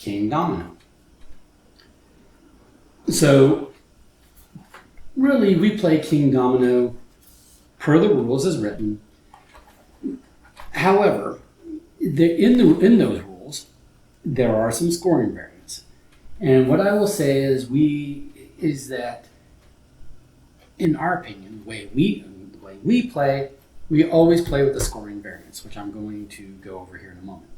Kingdomino. So really, we play Kingdomino per the rules as written. However, in those rules, there are some scoring variants. And what I will say is that, in our opinion, the way we play, we always play with the scoring variants, which I'm going to go over here in a moment.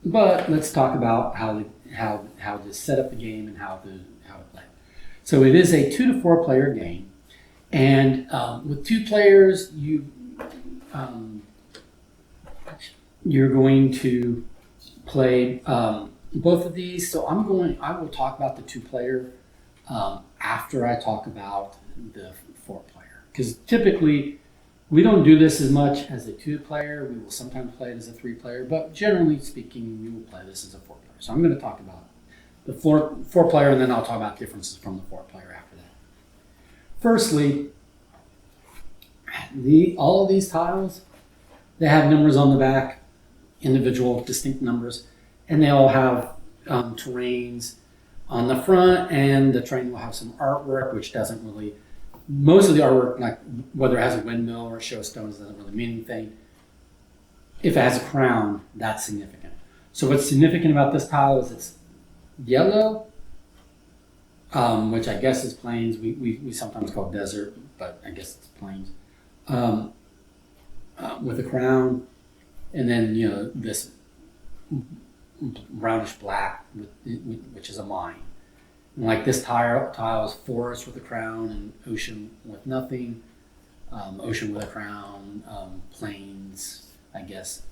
But let's talk about how to set up the game and how to play. So it is a 2 to 4 player game, and with 2 players, you're going to play both of these. So I will talk about the 2 player after I talk about the 4 player, because typically we don't do this as much as a 2 player. We will sometimes play it as a 3 player, but generally speaking, we will play this as a 4 player. So I'm going to talk about the 4 player, and then I'll talk about differences from the 4 player after that. Firstly, all of these tiles, they have numbers on the back, individual distinct numbers, and they all have terrains on the front, and the terrain will have some artwork, which doesn't really, most of the artwork, like whether it has a windmill or show stones, doesn't really mean anything. If it has a crown, that's significant. So what's significant about this tile is it's yellow, which I guess is plains. We sometimes call desert, but I guess it's plains. With a crown, and then this brownish black, which is a mine. And like this tile is forest with a crown and ocean with nothing. Ocean with a crown, plains, I guess,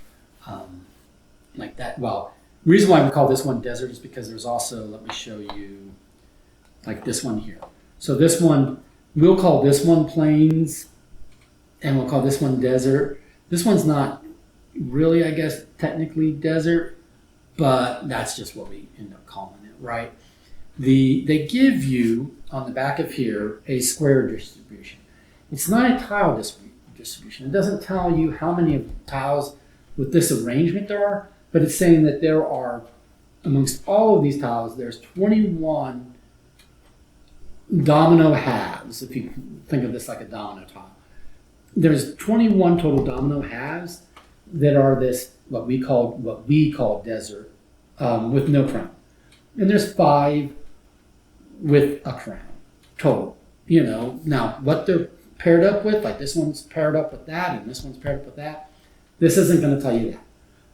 like that. Well, the reason why we call this one desert is because there's also, let me show you, like this one here. So this one, we'll call this one plains, and we'll call this one desert. This one's not really, I guess, technically desert, but that's just what we end up calling it, right? They give you, on the back of here, a square distribution. It's not a tile distribution. It doesn't tell you how many of the tiles with this arrangement there are, but it's saying that there are, amongst all of these tiles, there's 21 domino halves, if you think of this like a domino tile. There's 21 total domino halves that are this, what we call desert, with no crown. And there's 5 with a crown total. Now what they're paired up with, like this one's paired up with that, and this one's paired up with that, this isn't going to tell you that.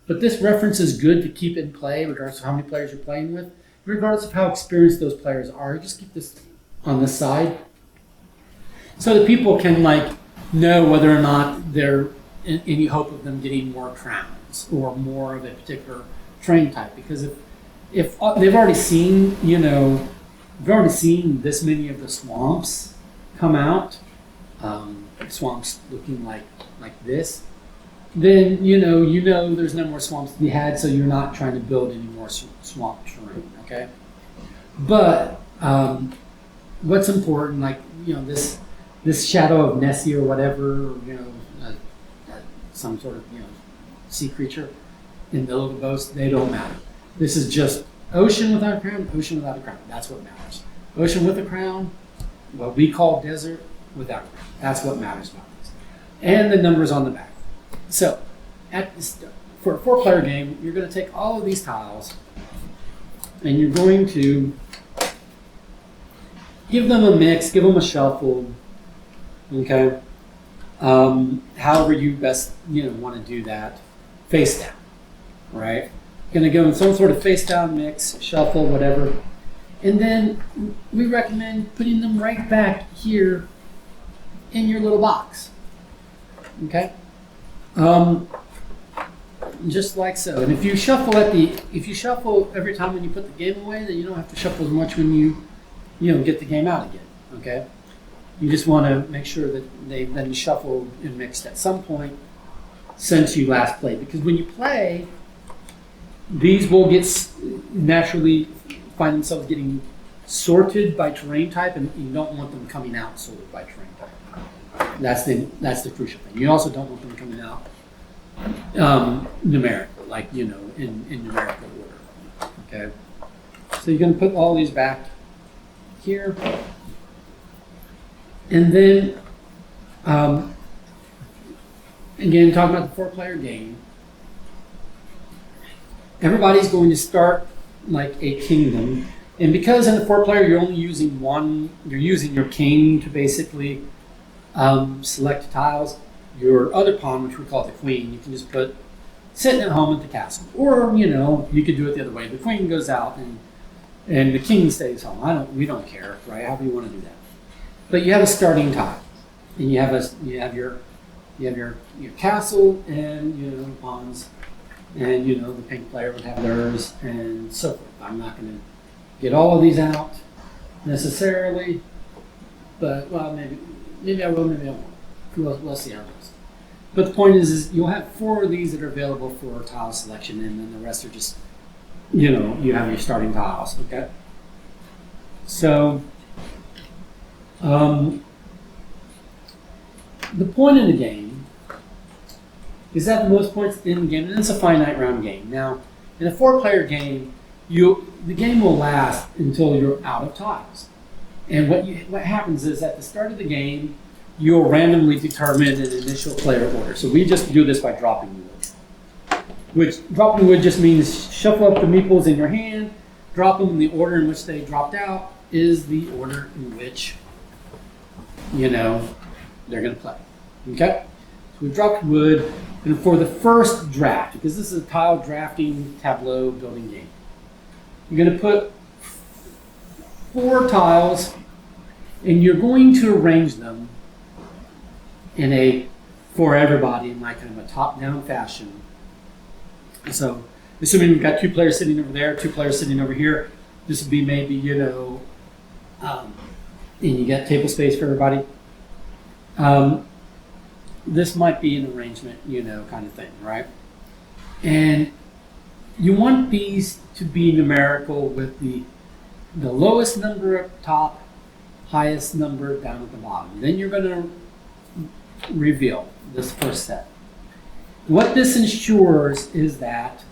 But this reference is good to keep in play, regardless of how many players you're playing with, regardless of how experienced those players are. Just keep this on this side, so that people can know whether or not they're in any hope of them getting more crowns or more of a particular terrain type. Because if they've already seen, this many of the swamps come out, swamps looking like this, then there's no more swamps to be had, so you're not trying to build any more swamp terrain, okay? But what's important, this shadow of Nessie or whatever, some sort of sea creature in the middle of the boat, they don't matter. This is just ocean without a crown, ocean without a crown. That's what matters. Ocean with a crown, what we call desert without a crown. That's what matters about this. And the numbers on the back. So, for a 4-player game, you're going to take all of these tiles and you're going to give them a mix, give them a shuffle, okay? However you best want to do that, face down, right? Going to go in some sort of face down mix, shuffle, whatever. And then we recommend putting them right back here in your little box, okay? Just like so. And if you shuffle every time when you put the game away, then you don't have to shuffle as much when you get the game out again, okay? You just want to make sure that they've been shuffled and mixed at some point since you last played. Because when you play, these will naturally find themselves getting sorted by terrain type, and you don't want them coming out sorted by terrain type. That's the crucial thing. You also don't want them coming out numerically. it, like, you know, in numerical order. Okay. So you're going to put all these back here. And then, again, talking about the 4-player game, everybody's going to start like a kingdom. And because in the 4-player, you're only using you're using your king to basically select tiles. Your other pawn, which we call the queen, you can just put sitting at home at the castle. Or, you know, you could do it the other way. The queen goes out and the king stays home. We don't care, right? However you want to do that. But you have a starting tile. And you have your castle and, you know, pawns. And, you know, the pink player would have theirs and so forth. I'm not going to get all of these out necessarily, but, well, maybe I will, maybe I won't. We'll see how it goes. But the point is you'll have 4 of these that are available for tile selection, and then the rest are just, you know, you have your starting tiles, okay? So, the point of the game is that the most points in the game, and it's a finite round game. Now, in a 4-player game, the game will last until you're out of tiles. And what happens is at the start of the game, you'll randomly determine an initial player order. So we just do this by dropping wood. Which dropping wood just means shuffle up the meeples in your hand, drop them in the order in which they dropped out is the order in which, you know, they're going to play. Okay? So we dropped wood, and for the first draft, because this is a tile drafting tableau building game, you're going to put 4 tiles, and you're going to arrange them for everybody in like kind of a top-down fashion. So, assuming we've got 2 players sitting over there, 2 players sitting over here, this would be maybe, you know, and you got table space for everybody. This might be an arrangement, you know, kind of thing, right? And you want these to be numerical with the lowest number up top, highest number down at the bottom. Then you're going to reveal this first set. What this ensures is that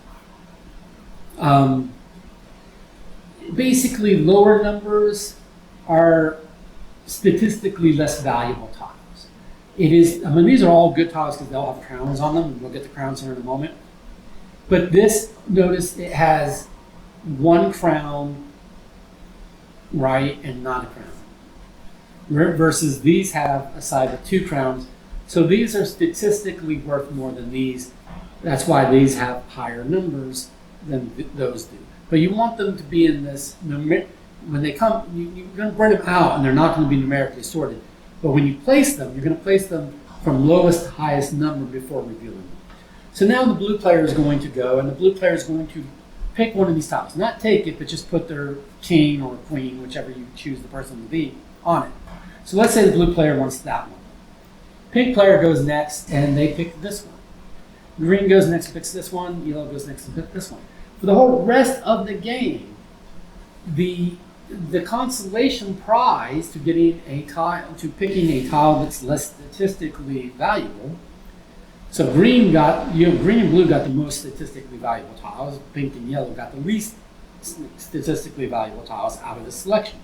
basically lower numbers are statistically less valuable tiles. These are all good tiles because they'll have crowns on them, and we'll get the crowns here in a moment. But this, notice it has 1 crown, right, and not a crown. Versus these have a side with 2 crowns. So these are statistically worth more than these. That's why these have higher numbers than those do. But you want them to be in this, when they come, you're going to bring them out and they're not going to be numerically sorted. But when you place them, you're going to place them from lowest to highest number before revealing them. So now the blue player is going to go, and the blue player is going to pick one of these tiles. Not take it, but just put their king or queen, whichever you choose the person to be, on it. So let's say the blue player wants that one. Pink player goes next, and they pick this one. Green goes next and picks this one. Yellow goes next and picks this one. For the whole rest of the game, the consolation prize to getting a tile, to picking a tile that's less statistically valuable. So green and blue got the most statistically valuable tiles. Pink and yellow got the least statistically valuable tiles out of the selection.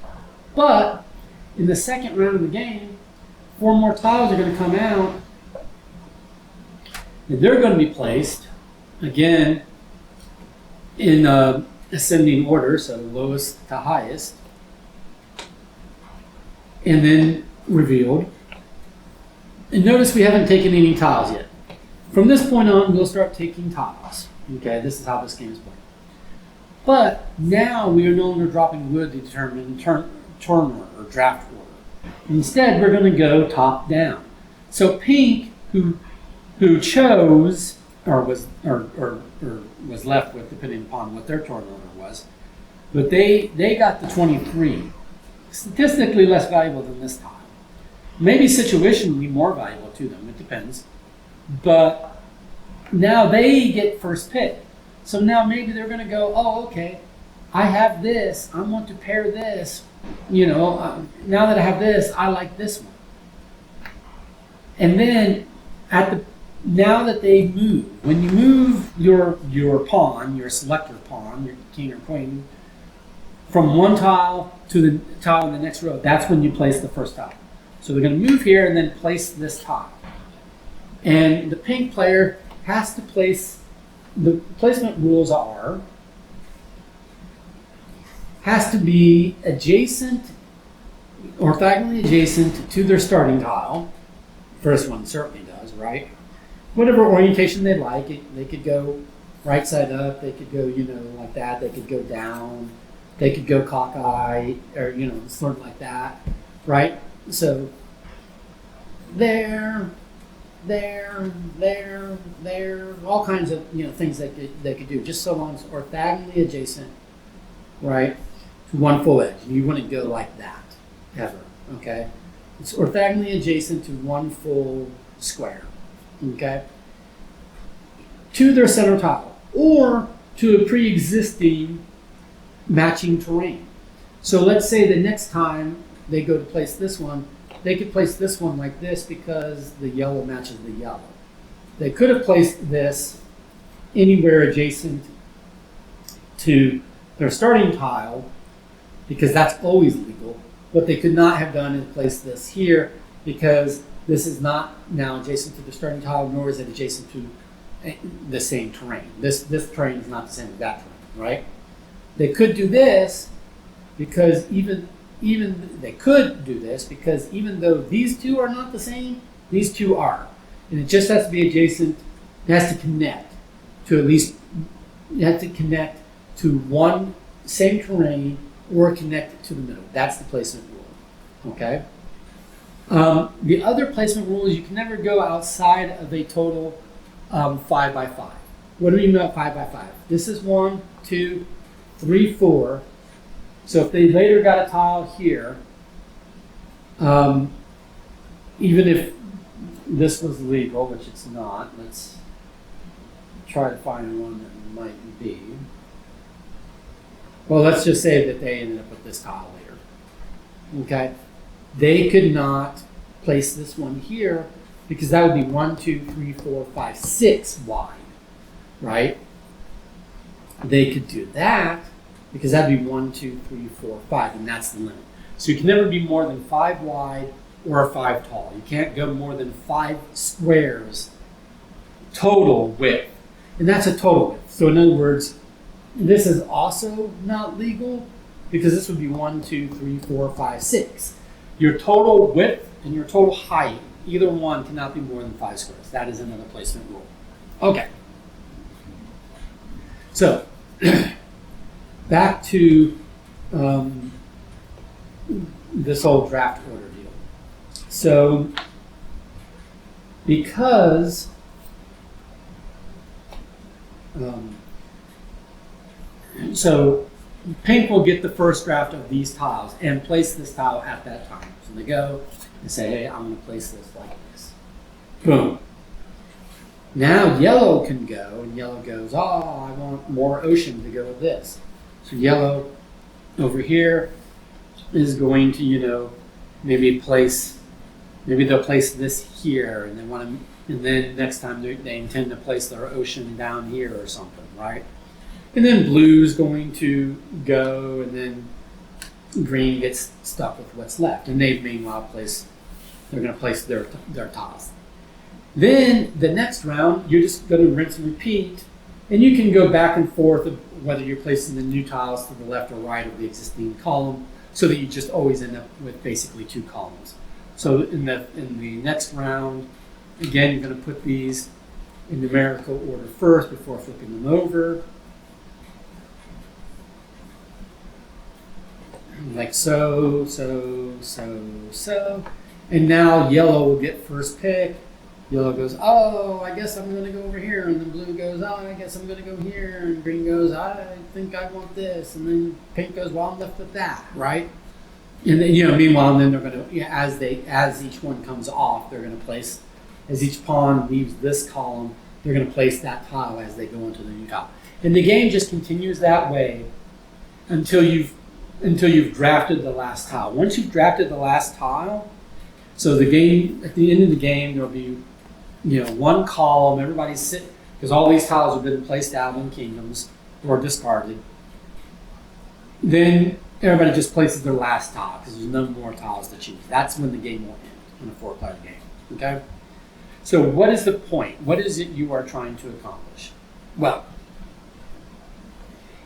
But in the second round of the game, 4 more tiles are going to come out, and they're going to be placed again in ascending order, so lowest to highest, and then revealed. And notice we haven't taken any tiles yet. From this point on, we'll start taking tiles. Okay, this is how this game is played. But now we are no longer dropping wood to determine turn or draft order. Instead, we're going to go top down. So pink, who chose or was left with, depending upon what their turn order was, but they got the 23, statistically less valuable than this tile. Maybe situationally more valuable to them. It depends. But now they get first pick. So now maybe they're going to go, oh, okay, I have this. I want to pair this. You know, now that I have this, I like this one. And then now that they move, when you move your pawn, your selector pawn, your king or queen, from one tile to the tile in the next row, that's when you place the first tile. So they're going to move here and then place this tile. And the pink player has to place, the placement rules are, has to be adjacent, orthogonally adjacent to their starting tile. First one certainly does, right? Whatever orientation they like, they could go right side up, they could go, like that, they could go down, they could go cockeye, or, sort of like that, right? So, there, all kinds of, things they could do, just so long as orthogonally adjacent, right, to one full edge. You wouldn't go like that, ever, okay? It's orthogonally adjacent to one full square, okay? To their center tile, or to a pre-existing matching terrain. So let's say the next time they go to place this one, they could place this one like this because the yellow matches the yellow. They could have placed this anywhere adjacent to their starting tile because that's always legal. What they could not have done is place this here because this is not now adjacent to the starting tile, nor is it adjacent to the same terrain. This terrain is not the same as that terrain, right? They could do this because even they could do this because even though these two are not the same, these two are. And it just has to be adjacent, it has to connect to at least, it has to connect to one same terrain or connect to the middle. That's the placement rule, okay? The other placement rule is you can never go outside of a total 5 by 5. What do we mean by 5 by 5? This is 1, 2, 3, 4. So if they later got a tile here, even if this was legal, which it's not, let's try to find one that might be. Well, let's just say that they ended up with this tile later. Okay? They could not place this one here because that would be 1, 2, 3, 4, 5, 6 wide, right? They could do that because that'd be 1, 2, 3, 4, 5, and that's the limit. So you can never be more than 5 wide or 5 tall. You can't go more than 5 squares total width, and that's a total width. So in other words, this is also not legal because this would be 1, 2, 3, 4, 5, 6. Your total width and your total height, either one cannot be more than 5 squares. That is another placement rule. Okay. So, back to this whole draft order deal. So, because so pink will get the first draft of these tiles and place this tile at that time. So they go and say, hey, I'm going to place this like this. Boom. Now yellow can go, and yellow goes, oh, I want more ocean to go with this. So yellow over here is going to, maybe they'll place this here, and they want to, and then next time they intend to place their ocean down here or something, right? And then blue's going to go, and then green gets stuck with what's left. And they meanwhile they're going to place their tiles. Then the next round, you're just going to rinse and repeat, and you can go back and forth of whether you're placing the new tiles to the left or right of the existing column, so that you just always end up with basically 2 columns. So in the next round, again, you're going to put these in numerical order first before flipping them over. Like so. And now yellow will get first pick. Yellow goes, oh, I guess I'm going to go over here. And then blue goes, oh, I guess I'm going to go here. And green goes, I think I want this. And then pink goes, well, I'm left with that, right? And then, meanwhile, then they're going to, as each one comes off, they're going to place, as each pawn leaves this column, they're going to place that tile as they go into the new tile. And the game just continues that way until you've drafted the last tile. Once you've drafted the last tile, so the game, at the end of the game, there'll be one column, everybody's sitting, because all these tiles have been placed out in kingdoms or discarded. Then everybody just places their last tile because there's no more tiles to choose. That's when the game will end in a 4-player game. Okay? So what is the point? What is it you are trying to accomplish? Well,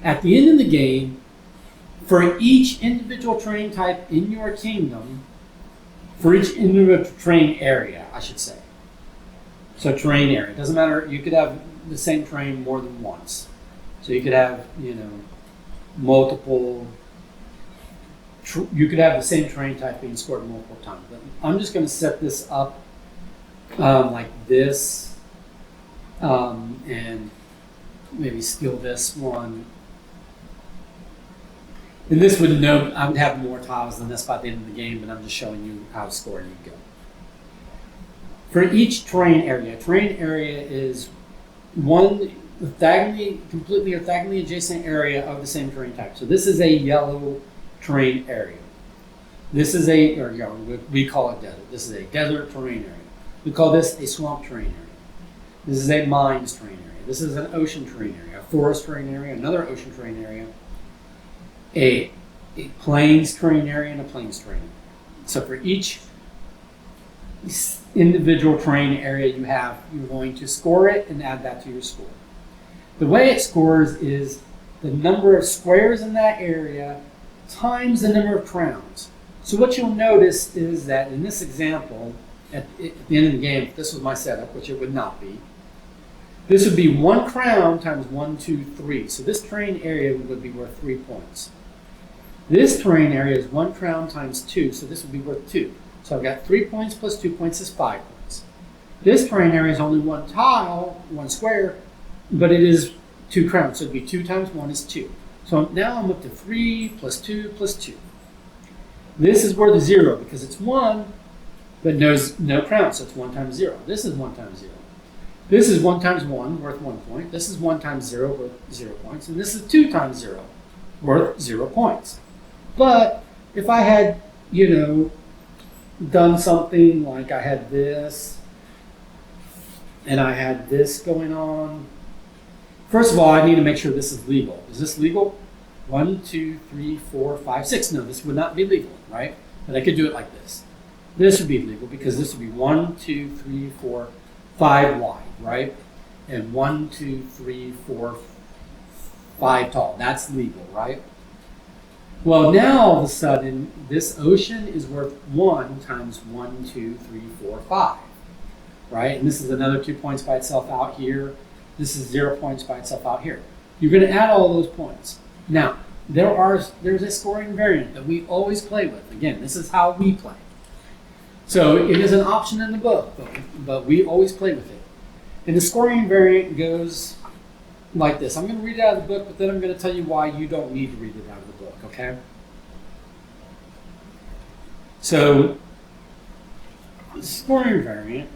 at the end of the game, for each individual terrain type in your kingdom, for each individual terrain area, I should say. So terrain area, it doesn't matter, you could have the same terrain more than once. So you could have, multiple, you could have the same terrain type being scored multiple times. But I'm just going to set this up like this, and maybe steal this one. And this would I would have more tiles than this by the end of the game, but I'm just showing you how scoring you go. For each terrain area is one completely orthogonally adjacent area of the same terrain type. So this is a yellow terrain area. This is we call it desert. This is a desert terrain area. We call this a swamp terrain area. This is a mines terrain area. This is an ocean terrain area, a forest terrain area, another ocean terrain area, a plains terrain area, and a plains terrain area. So for each individual terrain area you're going to score it and add that to your score. The way it scores is the number of squares in that area times the number of crowns. So what you'll notice is that in this example, at the end of the game, if this was my setup, which it would not be, this would be 1 crown times 1, 2, 3. So this terrain area would be worth 3 points. This terrain area is 1 crown times 2, so this would be worth 2. So I've got 3 points plus 2 points is 5 points. This terrain area is only 1 tile, 1 square, but it is 2 crowns, so it'd be 2 times 1 is 2. So now I'm up to 3 plus 2 plus 2. This is worth 0 because it's 1, but no crown, so it's 1 times 0. This is 1 times 0. This is 1 times 1, worth 1 point. This is 1 times 0, worth 0 points. And this is 2 times 0, worth 0 points. But if I had, done something like I had this, and I had this going on, first of all, I need to make sure this is legal. Is this legal? 1, 2, 3, 4, 5, 6. No, this would not be legal, right? But I could do it like this. This would be legal because this would be 1, 2, 3, 4, 5 wide, right? And 1, 2, 3, 4, 5 tall. That's legal, right? Well, now all of a sudden, this ocean is worth 1 times 1, 2, 3, 4, 5, right? And this is another 2 points by itself out here. This is 0 points by itself out here. You're going to add all those points. Now, there's a scoring variant that we always play with. Again, this is how we play. So it is an option in the book, but we always play with it. And the scoring variant goes like this. I'm going to read it out of the book, but then I'm going to tell you why you don't need to read it out of the book, okay? So, the scoring variant,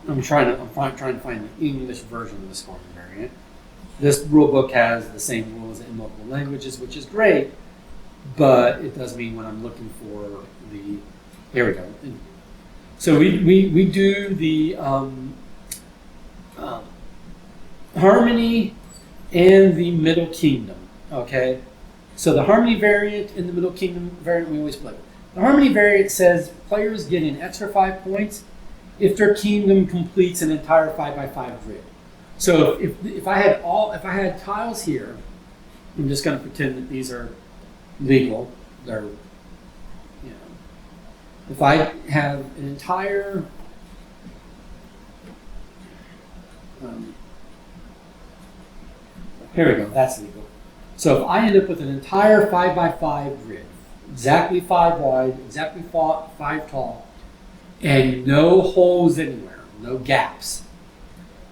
I'm trying to find the English version of the scoring variant. This rule book has the same rules in multiple languages, which is great, but it does mean when I'm looking for the, here we go. So we do the Harmony and the Middle Kingdom, okay? So the Harmony variant and the Middle Kingdom variant we always play with. The Harmony variant says players get an extra 5 points if their kingdom completes an entire 5x5 grid. So if I had tiles here, I'm just going to pretend that these are legal. They're, if I have an entire here we go, that's legal. So if I end up with an entire 5x5 grid, exactly 5 wide, exactly 5 tall, and no holes anywhere, no gaps,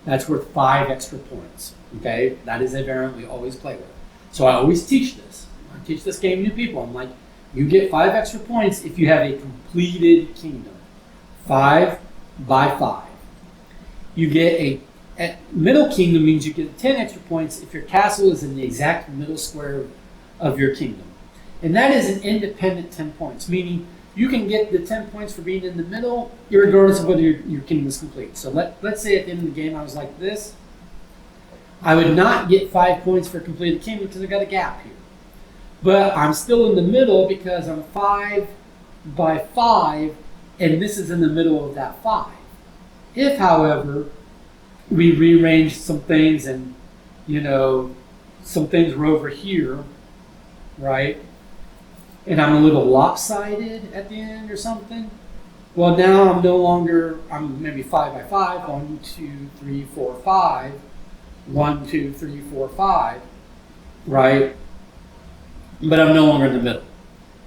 that's worth 5 extra points. Okay, that is a variant we always play with. So I always teach this. I teach this game to new people. I'm like, you get 5 extra points if you have a completed kingdom. 5 by 5. You get a middle kingdom means you get 10 extra points if your castle is in the exact middle square of your kingdom. And that is an independent 10 points, meaning you can get the 10 points for being in the middle, regardless of whether your kingdom is complete. So let's say at the end of the game I was like this. I would not get 5 points for completed kingdom because I got a gap here. But I'm still in the middle because I'm 5 by 5, and this is in the middle of that 5. If, however, we rearrange some things and, some things were over here, right? And I'm a little lopsided at the end or something. Well, now I'm maybe 5 by 5, 1, 2, 3, 4, 5. 1, 2, 3, 4, 5, right? But I'm no longer in the middle.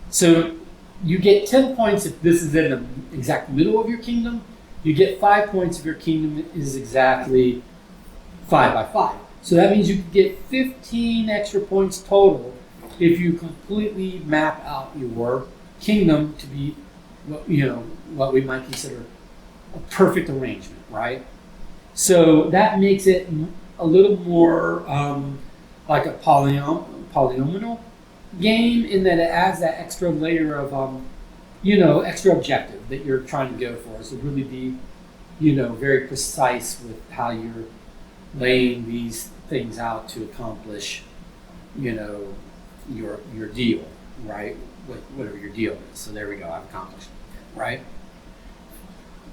So you get 10 points if this is in the exact middle of your kingdom. You get 5 points if your kingdom is exactly 5 by 5. So that means you could get 15 extra points total if you completely map out your kingdom to be what we might consider a perfect arrangement, right? So that makes it a little more like a polynomial game in that it adds that extra layer of, extra objective that you're trying to go for. So really be, very precise with how you're laying these things out to accomplish, your deal, right? Whatever your deal is. So there we go, I've accomplished it, right?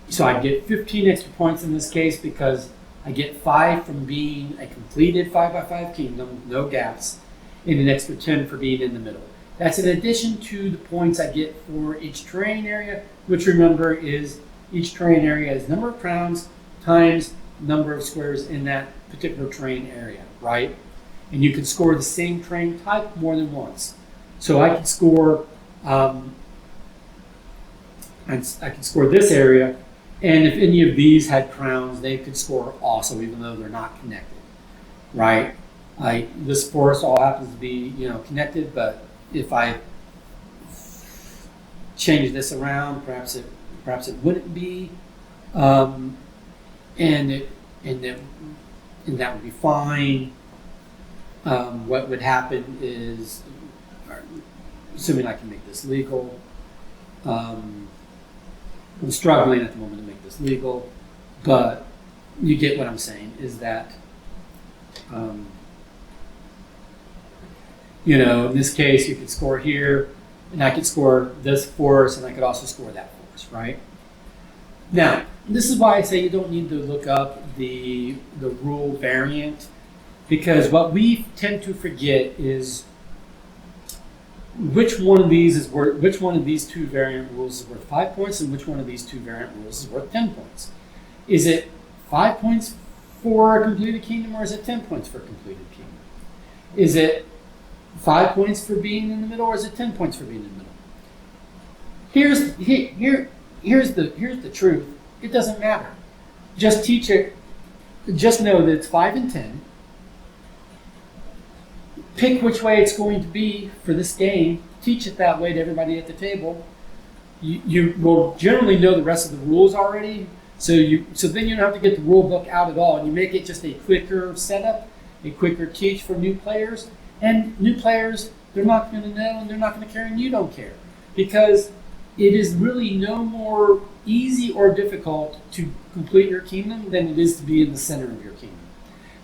So I get 15 extra points in this case because I get 5 from being a completed 5 by 5 kingdom, no gaps, and an extra 10 for being in the middle. That's in addition to the points I get for each terrain area, which remember is each terrain area is number of crowns times number of squares in that particular terrain area, right? And you can score the same terrain type more than once. So I can score, I can score this area. And if any of these had crowns, they could score also, even though they're not connected, right? This forest all happens to be, connected, but if I change this around, perhaps it wouldn't be, and that would be fine. What would happen is, assuming I can make this legal. I'm struggling at the moment to make this legal, but you get what I'm saying is that, in this case, you could score here, and I could score this forest, and I could also score that forest, right? Now, this is why I say you don't need to look up the rule variant, because what we tend to forget is which one of these two variant rules is worth 5 points and which one of these two variant rules is worth 10 points. Is it 5 points for a completed kingdom, or is it 10 points for a completed kingdom? Is it 5 points for being in the middle, or is it 10 points for being in the middle? Here's the truth. It doesn't matter. Just teach it. Just know that it's 5 and 10. Pick which way it's going to be for this game. Teach it that way to everybody at the table. You will generally know the rest of the rules already, so then you don't have to get the rule book out at all, and you make it just a quicker setup, a quicker teach for new players. And new players, they're not going to know, and they're not going to care, and you don't care, because it is really no more easy or difficult to complete your kingdom than it is to be in the center of your kingdom.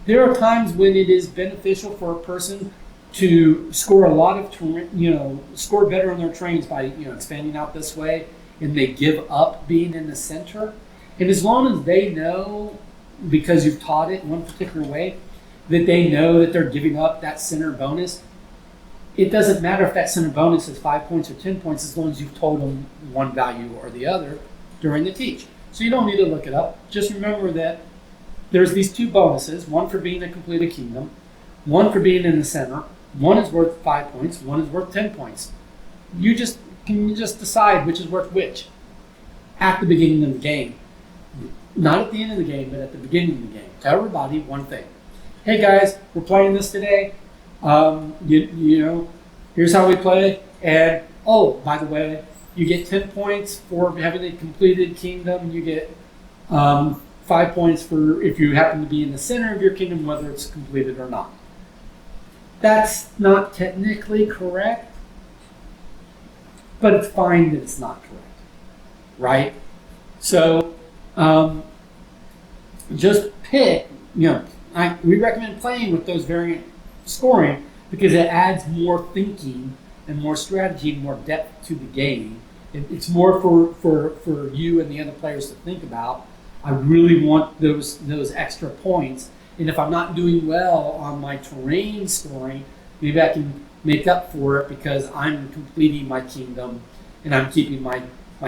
There are times when it is beneficial for a person to score a lot of, score better on their terrains by, expanding out this way, and they give up being in the center. And as long as they know, because you've taught it in one particular way, that they know that they're giving up that center bonus, it doesn't matter if that center bonus is 5 points or 10 points, as long as you've told them one value or the other during the teach. So you don't need to look it up. Just remember that there's these two bonuses, one for being a completed kingdom, one for being in the center. One is worth 5 points, one is worth 10 points. You can just decide which is worth which at the beginning of the game. Not at the end of the game, but at the beginning of the game. Tell everybody one thing. Hey guys, we're playing this today. Here's how we play. And by the way, you get 10 points for having a completed kingdom. You get 5 points for if you happen to be in the center of your kingdom, whether it's completed or not. That's not technically correct, but it's fine that it's not correct, right? So just pick, we recommend playing with those variant scoring because it adds more thinking and more strategy and more depth to the game. It's more for you and the other players to think about. I really want those extra points. And if I'm not doing well on my terrain scoring, maybe I can make up for it because I'm completing my kingdom and I'm keeping my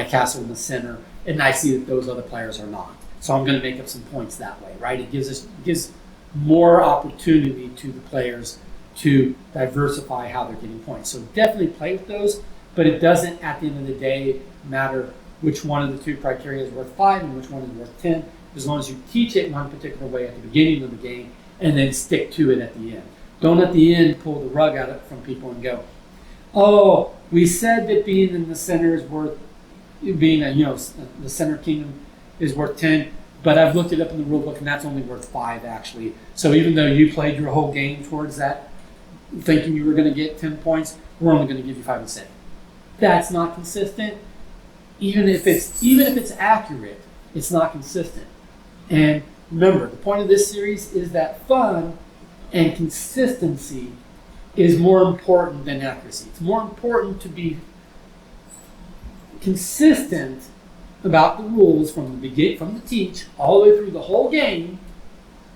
castle in the center, and I see that those other players are not. So I'm going to make up some points that way, right? It gives more opportunity to the players to diversify how they're getting points. So definitely play with those, but it doesn't, at the end of the day, matter which one of the two criteria is worth 5 and which one is worth 10, as long as you teach it one particular way at the beginning of the game and then stick to it at the end. Don't at the end pull the rug out from people and go, oh, we said that being in the center is worth, the center kingdom is worth 10, but I've looked it up in the rule book and that's only worth 5 actually. So even though you played your whole game towards that, thinking you were going to get 10 points, we're only going to give you 5 instead. That's not consistent. Even if it's accurate, it's not consistent. And remember, the point of this series is that fun and consistency is more important than accuracy. It's more important to be consistent about the rules from the teach all the way through the whole game,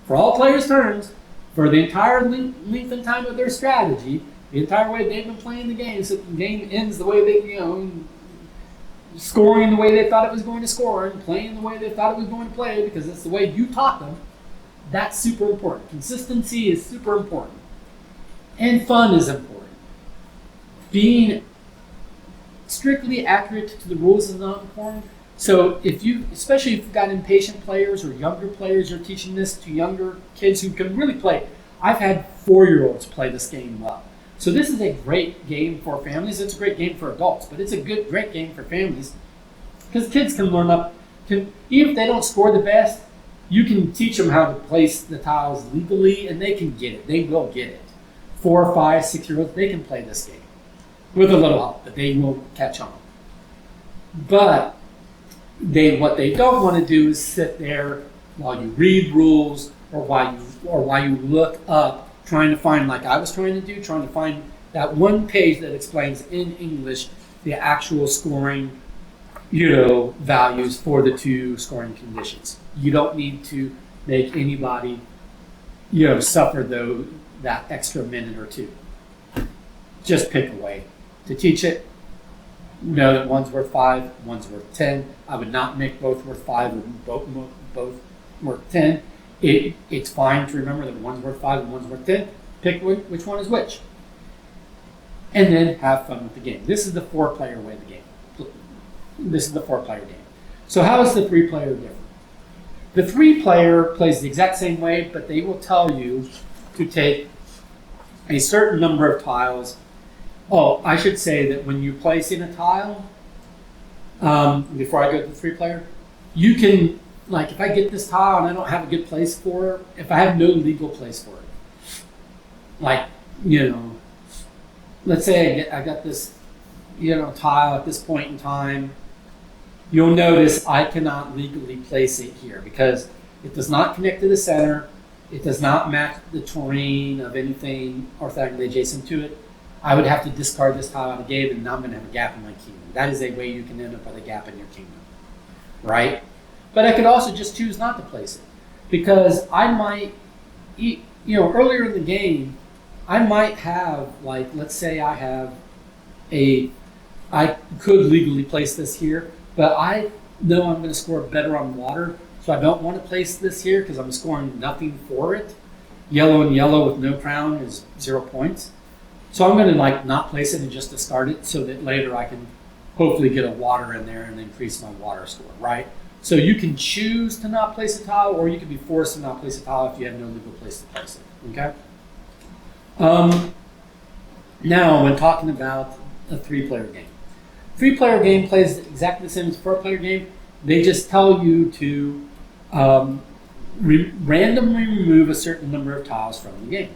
for all players' turns, for the entire length and time of their strategy, the entire way they've been playing the game, so the game ends the way they, scoring the way they thought it was going to score and playing the way they thought it was going to play because it's the way you taught them. That's super important. Consistency is super important. And fun is important. Being strictly accurate to the rules is not important. So especially if you've got impatient players or younger players, you're teaching this to younger kids who can really play. I've had 4-year-olds play this game well. So this is a great game for families. It's a great game for adults, but it's a great game for families because kids can learn even if they don't score the best, you can teach them how to place the tiles legally and they can get it. They will get it. 4, 5, 6-year-olds, they can play this game with a little help, but they will catch on. But what they don't want to do is sit there while you read rules or while you look up trying to find, like I was trying to find that one page that explains in English the actual scoring, values for the two scoring conditions. You don't need to make anybody, suffer that extra minute or two. Just pick a way to teach it. Know that one's worth 5, one's worth 10. I would not make both worth 5 or both worth 10. It's fine to remember that one's worth 5 and one's worth 10. Pick which one is which. And then have fun with the game. This is the 4-player way of the game. This is the 4-player game. So how is the 3-player different? The 3-player plays the exact same way, but they will tell you to take a certain number of tiles. Oh, I should say that when you place in a tile, before I go to the 3-player, you can, like if I get this tile and I don't have a good place for it, if I have no legal place for it, like, let's say I got this, tile at this point in time, you'll notice I cannot legally place it here because it does not connect to the center. It does not match the terrain of anything orthogonally adjacent to it. I would have to discard this tile out of game and now I'm going to have a gap in my kingdom. That is a way you can end up with a gap in your kingdom, right? But I could also just choose not to place it because I might, earlier in the game, I might have, like, let's say I could legally place this here, but I know I'm going to score better on water, so I don't want to place this here because I'm scoring nothing for it. Yellow and yellow with no crown is 0 points. So I'm going to not place it and just discard it so that later I can hopefully get a water in there and increase my water score, right? So you can choose to not place a tile or you can be forced to not place a tile if you have no legal place to place it, okay? Now, when talking about a 3-player game. 3-player game plays exactly the same as a 4-player game. They just tell you to randomly remove a certain number of tiles from the game.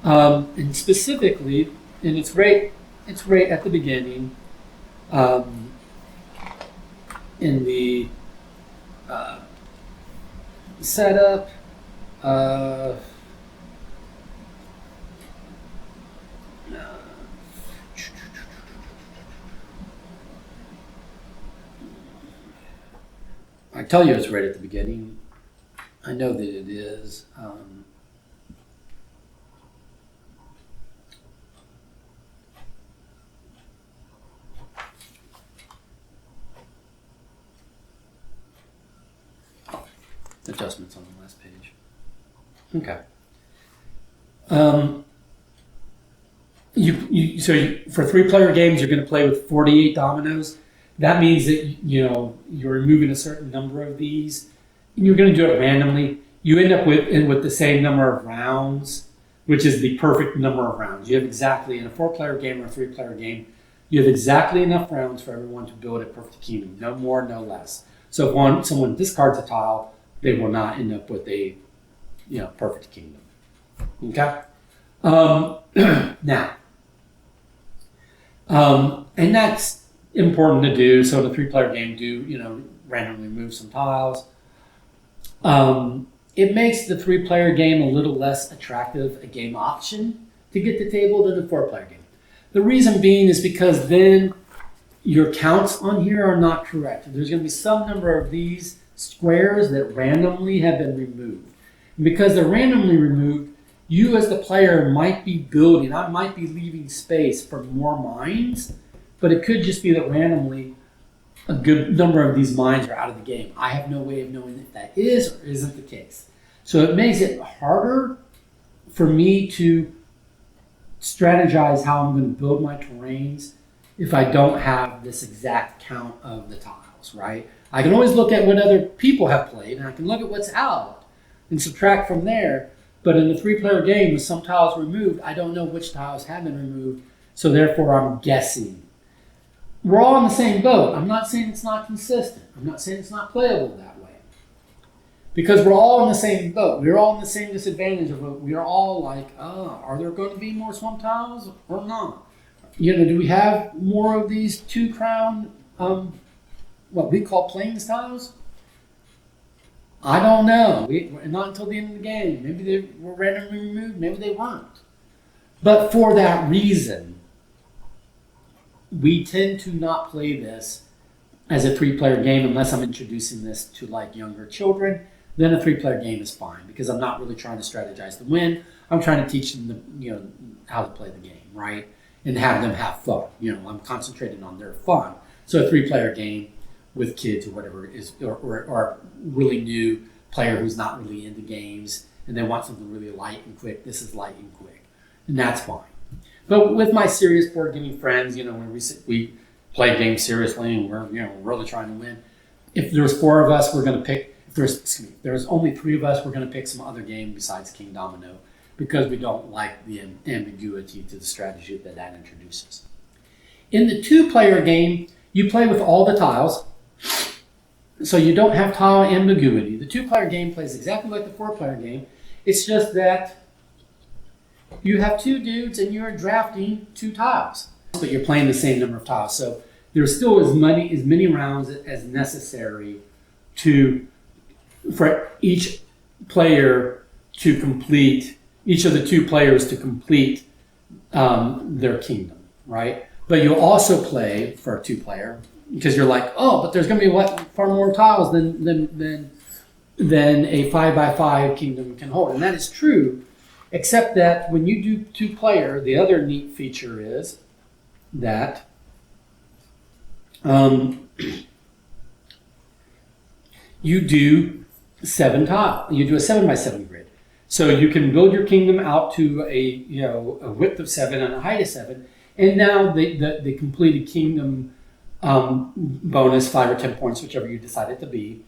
And specifically, and it's right at the beginning, Um, in the setup, I tell you it's right at the beginning. I know that it is. Adjustments on the last page. Okay. For 3-player games, you're going to play with 48 dominoes. That means that you're removing a certain number of these, and you're going to do it randomly. You end up with the same number of rounds, which is the perfect number of rounds. You have exactly in a 4-player game or a 3-player game, you have exactly enough rounds for everyone to build a perfect kingdom. No more, no less. So if someone discards a tile, they will not end up with a perfect kingdom. Okay. Now, and that's important to do. So in a 3-player game, randomly move some tiles. It makes the 3-player game a little less attractive a game option to get the table than the 4-player game. The reason being is because then your counts on here are not correct. There's going to be some number of these squares that randomly have been removed. And because they're randomly removed, you as the player might be building, I might be leaving space for more mines, but it could just be that randomly a good number of these mines are out of the game. I have no way of knowing if that is or isn't the case. So it makes it harder for me to strategize how I'm going to build my terrains if I don't have this exact count of the tiles, right? I can always look at what other people have played, and I can look at what's out and subtract from there. But in a 3-player game with some tiles removed, I don't know which tiles have been removed, so therefore I'm guessing. We're all in the same boat. I'm not saying it's not consistent. I'm not saying it's not playable that way. Because we're all in the same boat. We're all in the same disadvantage of it. We are all like, are there going to be more swamp tiles or not? Do we have more of these 2-crown, what we call plains tiles? I don't know. Not until the end of the game. Maybe they were randomly removed. Maybe they weren't. But for that reason, we tend to not play this as a 3-player game unless I'm introducing this to younger children. Then a 3-player game is fine because I'm not really trying to strategize to win. I'm trying to teach them how to play the game, right? And have them have fun. I'm concentrating on their fun. So a 3-player game with kids or whatever is, or a really new player who's not really into games and they want something really light and quick. This is light and quick, and that's fine. But with my serious board gaming friends, when we play games seriously and we're really trying to win. If there's 4 of us, we're going to pick. If there's only 3 of us, we're going to pick some other game besides Kingdomino because we don't like the ambiguity to the strategy that introduces. In the 2-player game, you play with all the tiles. So you don't have tile ambiguity. The 2-player game plays exactly like the 4-player game. It's just that you have 2 dudes and you're drafting 2 tiles. But you're playing the same number of tiles. So there's still as many rounds as necessary for each player to complete, each of the 2 players to complete their kingdom, right? But you'll also play for a 2-player because you're like, but there's going to be far more tiles than a 5x5 kingdom can hold. And that is true, except that when you do 2-player, the other neat feature is that you do 7 tiles. You do a 7x7 grid. So you can build your kingdom out to a width of 7 and a height of 7. And now the completed kingdom bonus, 5 or 10 points, whichever you decide it to be,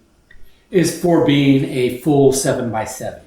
is for being a full 7x7.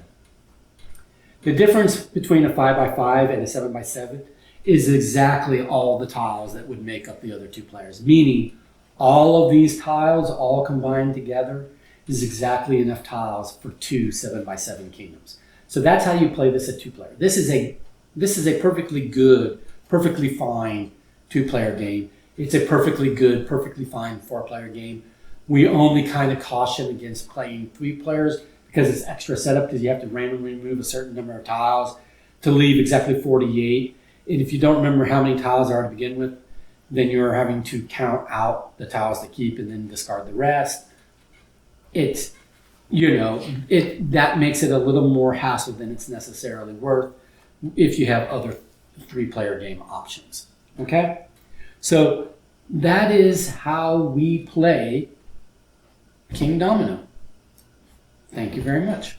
The difference between a 5x5 and a 7x7 is exactly all the tiles that would make up the other 2 players, meaning all of these tiles all combined together is exactly enough tiles for 2 7x7 kingdoms. So that's how you play this at 2-player. This is a perfectly good, perfectly fine 2-player game. It's a perfectly good, perfectly fine 4-player game. We only kind of caution against playing 3 players because it's extra setup because you have to randomly move a certain number of tiles to leave exactly 48. And if you don't remember how many tiles are to begin with, then you're having to count out the tiles to keep and then discard the rest. It's, that makes it a little more hassle than it's necessarily worth if you have other 3-player game options. Okay? So that is how we play Kingdomino. Thank you very much.